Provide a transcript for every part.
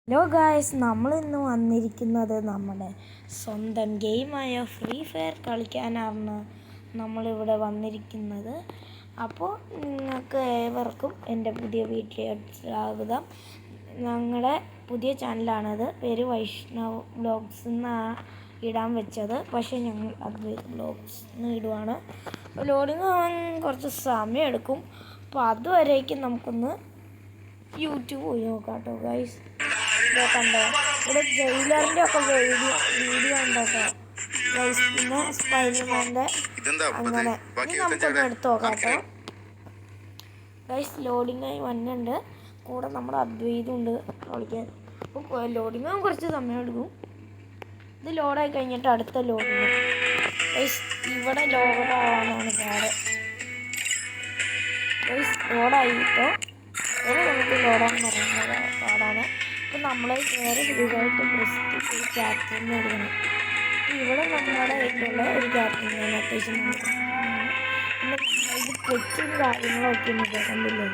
Hello guys, നമ്മളിന്ന് വന്നിരിക്കുന്നത് നമ്മുടെ സ്വന്തം ഗെയിമായ ഫ്രീ ഫയർ കളിക്കാനാണ് നമ്മളിവിടെ വന്നിരിക്കുന്നത്. അപ്പോൾ നിങ്ങൾക്ക് ഏവർക്കും എൻ്റെ പുതിയ വീഡിയോയിലേക്ക് സ്വാഗതം. ഞങ്ങളുടെ പുതിയ ചാനലാണത്. പേര് വൈഷ്ണവ് വ്ലോഗ്സ് എന്നാണ് ഇടാൻ വെച്ചത്, പക്ഷേ ഞങ്ങൾ അദ്വൈത് വ്ലോഗ്സ് എന്ന് ഇടുവാണ്. ലോഡിങ് ആവാൻ കുറച്ച് സമയം എടുക്കും. അപ്പോൾ അതുവരേക്കും നമുക്കൊന്ന് യൂട്യൂബ് പോയി നോക്കാം കേട്ടോ ഗൈസ്. കണ്ടോ, ഇവിടെ ജയിലറിൻ്റെ ഒക്കെ വീഡിയോ ഉണ്ടോ ഗൈസ്. പിന്നെ സ്പൈഡർമാൻ്റെ അങ്ങനെ നമുക്കൊന്ന് എടുത്ത് നോക്കാം കേട്ടോ ഗൈസ്. ലോഡിങ്ങായി വന്നുണ്ട്, കൂടെ നമ്മുടെ അദ്വൈതം ഉണ്ട് കളിക്കാൻ. അപ്പോൾ ലോഡിങ് ആകാൻ കുറച്ച് സമയം എടുക്കും. ഇത് ലോഡായി കഴിഞ്ഞിട്ട് അടുത്ത ലോഡിങ് ഗൈസ്. ഇവിടെ ലോഡാവാനാണ് പാട് ഗൈസ്. ലോഡായിട്ടോ നമുക്ക് ലോഡാന്ന് പറയുന്നത് പാടാണ്. അപ്പോൾ നമ്മൾ വേറെ പുതിയതായിട്ട് പ്രസിദ്ധ ഒരു ക്യാപ്റ്റൻ എടുക്കണം. ഇവിടെ നമ്മുടെ കയ്യിലുള്ള ഒരു ക്യാപ്റ്റനാണ് അത്യാവശ്യം. പിന്നെ നമ്മളിത് പെറ്റും കാര്യങ്ങളൊക്കെ ഉണ്ട്, കണ്ടില്ലേ?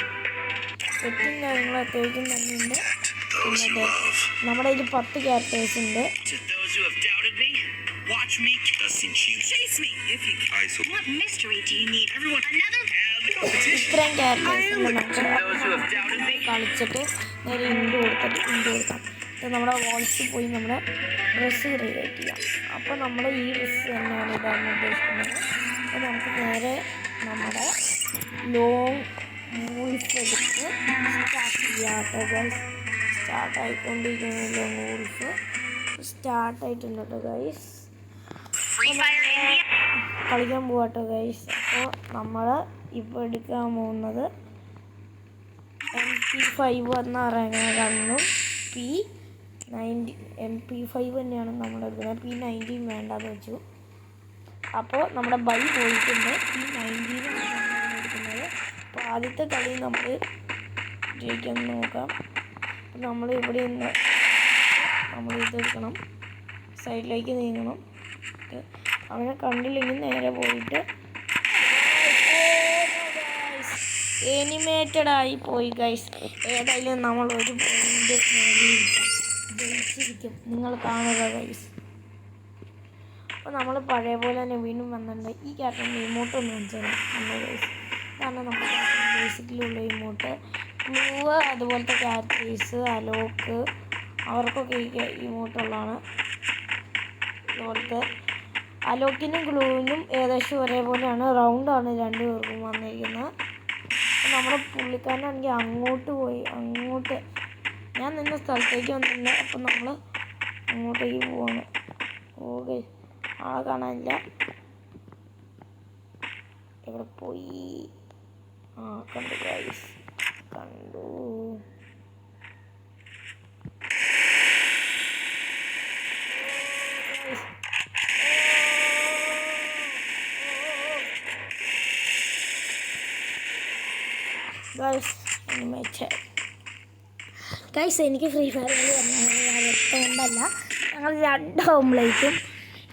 പെറ്റും കാര്യങ്ങളും അത്യാവശ്യം തന്നെ ഉണ്ട്. പിന്നെ നമ്മുടെ കയ്യിൽ 10 ക്യാരക്ടേഴ്സ് ഉണ്ട്. ഇത്രയും ക്യാരക്ടേഴ്സ് ഉണ്ട്. നമുക്ക് കളിച്ചിട്ട് നേരെ ഇൻഡ് കൊടുക്കാം. നമ്മുടെ വാൾസിൽ പോയി നമ്മുടെ ഡ്രസ്സ് ക്രിയേറ്റ് ചെയ്യാം. അപ്പോൾ നമ്മൾ ഈ ഡ്രസ്സ് തന്നെയാണ് ഇടാൻ ഉദ്ദേശിക്കുന്നത്. അപ്പോൾ നമുക്ക് നേരെ നമ്മുടെ ലോങ് വോൾഫ് എടുത്ത് സ്റ്റാർട്ട് ചെയ്യാം കേട്ടോ ഗൈസ്. സ്റ്റാർട്ടായിക്കൊണ്ടിരിക്കുന്നു. ലോങ് വോൾഫ് സ്റ്റാർട്ടായിട്ടുണ്ട് കേട്ടോ ഗൈസ്. കളിക്കാൻ പോവാട്ടോ ഗൈസ്. അപ്പോൾ നമ്മൾ ഇപ്പോൾ എടുക്കാൻ പോകുന്നത് MP5 എന്ന് പറയുന്ന ഗണ്ണും MP5 തന്നെയാണ് നമ്മൾ എടുക്കുന്നത്. P90 വേണ്ടാന്ന് വെച്ചു. അപ്പോൾ നമ്മുടെ ബൈ പോയിട്ടുണ്ട്. P90 എടുക്കുന്നത്. അപ്പോൾ ആദ്യത്തെ കളി നമ്മൾ ജയിക്കാൻ നോക്കാം. അപ്പോൾ നമ്മൾ ഇവിടെ നിന്ന് നമ്മൾ ഇതെടുക്കണം, സൈഡിലേക്ക് നീങ്ങണം. അവനെ കണ്ടില്ലെങ്കിൽ നേരെ പോയിട്ട് എനിമേറ്റഡായി പോയി ഗൈസ്. ഏതായാലും നമ്മൾ ഒരു പോയിന്റ് ജയിച്ചിരിക്കും, നിങ്ങൾ കാണുക ഗൈസ്. അപ്പോൾ നമ്മൾ പഴയ പോലെ തന്നെ വീണ്ടും വന്നിട്ടുണ്ട്. ഈ ക്യാരക്ടറിൻ്റെ ഇമോട്ട് ഒന്ന് വെച്ചാൽ ഗൈസ്. കാരണം നമ്മുടെ ബേസിക്കലിയുള്ള ഇമോട്ട് ഗ്ലൂ, അതുപോലത്തെ ക്യാരക്ടേഴ്സ്, അലോക്ക്, അവർക്കൊക്കെ ഈ ഇമോട്ടുള്ളതാണ്. അതുപോലത്തെ അലോക്കിനും ഗ്ലൂവിനും ഏകദേശം ഒരേപോലെയാണ്. റൗണ്ടാണ് രണ്ടുപേർക്കും വന്നിരിക്കുന്നത്. നമ്മുടെ പുള്ളിക്കാരനാണെങ്കിൽ അങ്ങോട്ട് ഞാൻ നിന്ന സ്ഥലത്തേക്ക് വന്നിട്ടുണ്ട്. അപ്പം നമ്മൾ അങ്ങോട്ടേക്ക് പോവാണ്. ഓക്കെ, ആളെ കാണാനില്ല. എവിടെ പോയി? കണ്ടു ഗൈസ്, കണ്ടു. ഗൈസ്, എനിക്ക് ഫ്രീ ഫയർ കളി കൊണ്ടല്ല, ഞങ്ങൾ 2 ആവുമ്പോഴേക്കും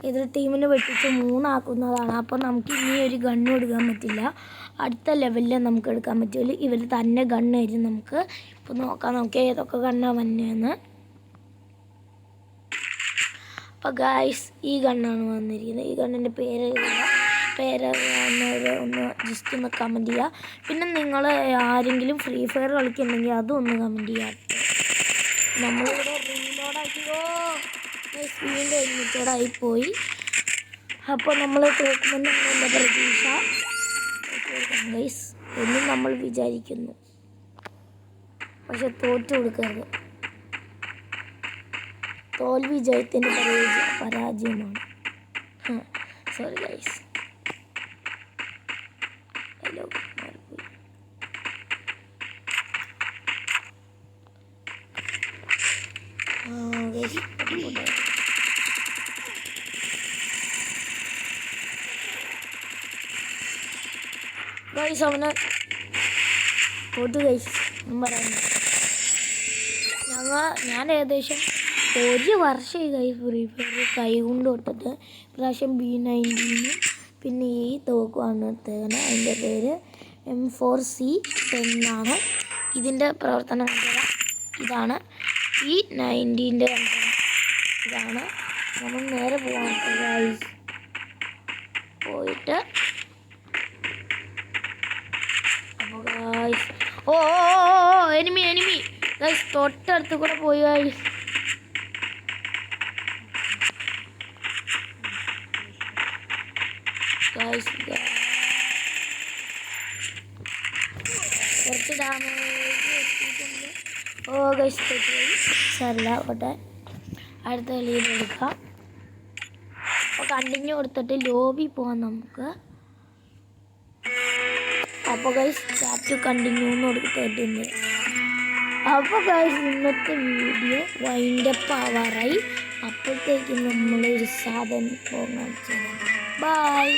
എതിർ ടീമിന് വെട്ടിച്ച് 3 ആക്കുന്നതാണ്. അപ്പോൾ നമുക്ക് ഇനി ഒരു ഗണ്ണ് എടുക്കാൻ പറ്റില്ല. അടുത്ത ലെവലിൽ നമുക്ക് എടുക്കാൻ പറ്റില്ല. ഇവർ തന്നെ ഗണ്ണ് തരും നമുക്ക്. ഇപ്പോൾ നോക്കാം ഏതൊക്കെ ഗണ്ണാണ് വന്നതെന്ന്. അപ്പോൾ ഗൈസ്, ഈ ഗണ്ണാണ് വന്നിരിക്കുന്നത്. ഈ ഗണ്ണിൻ്റെ പേരറിയാവുന്നവർ ഒന്ന് ജസ്റ്റ് ഒന്ന് കമൻറ്റ് ചെയ്യുക. പിന്നെ നിങ്ങൾ ആരെങ്കിലും ഫ്രീ ഫയർ കളിക്കുന്നുണ്ടെങ്കിൽ അതും ഒന്ന് കമൻറ്റ് ചെയ്യുക. നമ്മളിവിടെ റീലോഡായിപ്പോയി. അപ്പോൾ നമ്മൾ തോക്കുമെന്നാണ് എൻ്റെ പ്രതീക്ഷ ഗൈസ്. എന്നും നമ്മൾ വിചാരിക്കുന്നു, പക്ഷെ തോറ്റു കൊടുക്കരുത്. തോൽവി ജയത്തിൻ്റെ പരാജയമാണ്. Sorry guys. ഹലോ, ഗൈസ് അവന് തോറ്റു ഗൈസ് പറയുന്നു. ഞാൻ ഏകദേശം 1 വർഷമായി ഗൈസ് ഫ്രീ ഫയർ കൈ കൊണ്ട് തൊട്ടിട്ട്. പ്രാവശ്യം B90 പിന്നെ ഈ തോക്കുമാണ് എടുത്തേക്കുന്നത്. അതിൻ്റെ പേര് M4C10 ആണ്. ഇതിൻ്റെ പ്രവർത്തനം ഇതാണ്. ഈ 90-ൻ്റെ ഇതാണ്. നമ്മൾ നേരെ പോകാൻ ഗൈസ്. പോയിട്ട് അപ്പോൾ ഗൈസ് ഓ എനിമി ഗൈസ് തൊട്ടടുത്ത് കൂടെ പോയി ഗൈസ്. കുറച്ച് ഡാമേജ് എത്തിയിട്ടുണ്ട്. ഓ ഗൈസ് തെറ്റുപോയി. സാറില്ല പോട്ടെ, അടുത്ത കളിയിൽ എടുക്കാം. അപ്പോൾ കണ്ടിന്യൂ കൊടുത്തിട്ട് ലോബി പോകാം നമുക്ക്. അപ്പോൾ ഗൈസ് ചാറ്റ് കണ്ടിന്യൂ എന്ന് കൊടുത്തിട്ടുണ്ട്. അപ്പോൾ ഗൈസ് ഇന്നത്തെ വീഡിയോ വൈൻഡപ്പ് ആവാറായി. അപ്പോഴത്തേക്കും നമ്മളൊരു സാധനം പോകാൻ. ബൈ.